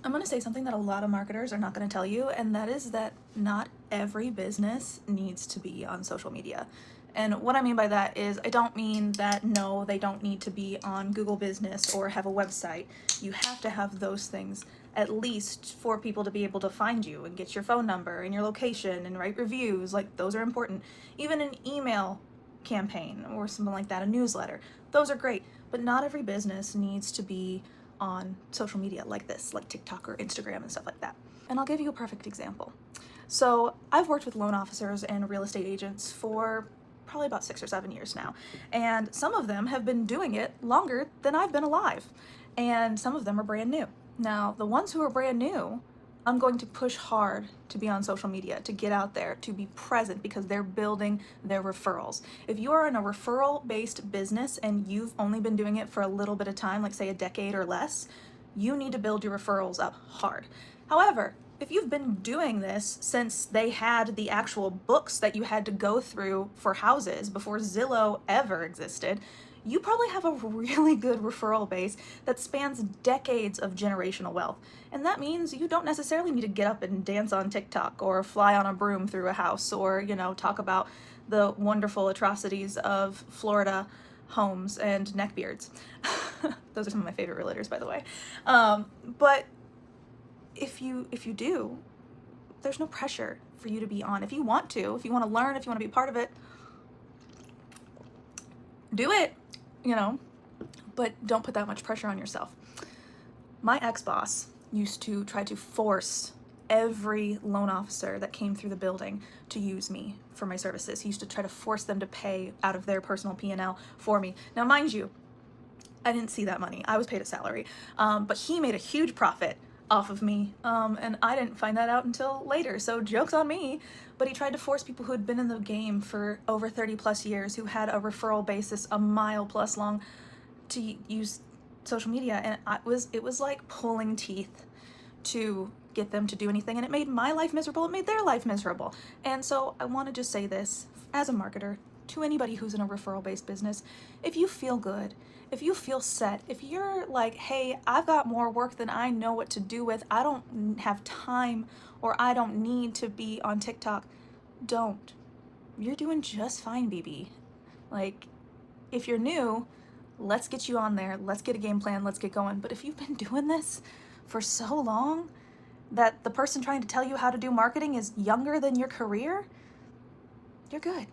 I'm going to say something that a lot of marketers are not going to tell you, and that is that not every business needs to be on social media. And what I mean by that is, I don't mean that no, they don't need to be on Google Business or have a website. You have to have those things at least for people to be able to find you and get your phone number and your location and write reviews. Like, those are important. Even an email campaign or something like that, a newsletter, those are great. But not every business needs to be on social media like this, like TikTok or Instagram and stuff like that. And I'll give you a perfect example. So I've worked with loan officers and real estate agents for probably about 6 or 7 years now, and some of them have been doing it longer than I've been alive, and some of them are brand new. Now, the ones who are brand new, I'm going to push hard to be on social media, to get out there, to be present, because they're building their referrals. If you are in a referral-based business and you've only been doing it for a little bit of time, like say a decade or less, you need to build your referrals up hard. However, if you've been doing this since they had the actual books that you had to go through for houses before Zillow ever existed, you probably have a really good referral base that spans decades of generational wealth. And that means you don't necessarily need to get up and dance on TikTok or fly on a broom through a house or, talk about the wonderful atrocities of Florida homes and neckbeards. Those are some of my favorite realtors, by the way. But if you do, there's no pressure for you to be on. If you want to learn, if you want to be part of it, do it, but don't put that much pressure on yourself. My ex-boss used to try to force every loan officer that came through the building to use me for my services. He used to try to force them to pay out of their personal P&L for me. Now, mind you, I didn't see that money. I was paid a salary, but he made a huge profit off of me, and I didn't find that out until later, so joke's on me. But he tried to force people who had been in the game for over 30 plus years, who had a referral basis a mile plus long, to use social media, and it was like pulling teeth to get them to do anything, and it made my life miserable, it made their life miserable. And so I want to just say this as a marketer to anybody who's in a referral-based business: if you feel good, if you feel set, if you're like, hey, I've got more work than I know what to do with, I don't have time, or I don't need to be on TikTok, don't. You're doing just fine, BB. Like, if you're new, let's get you on there, let's get a game plan, let's get going. But if you've been doing this for so long that the person trying to tell you how to do marketing is younger than your career, you're good.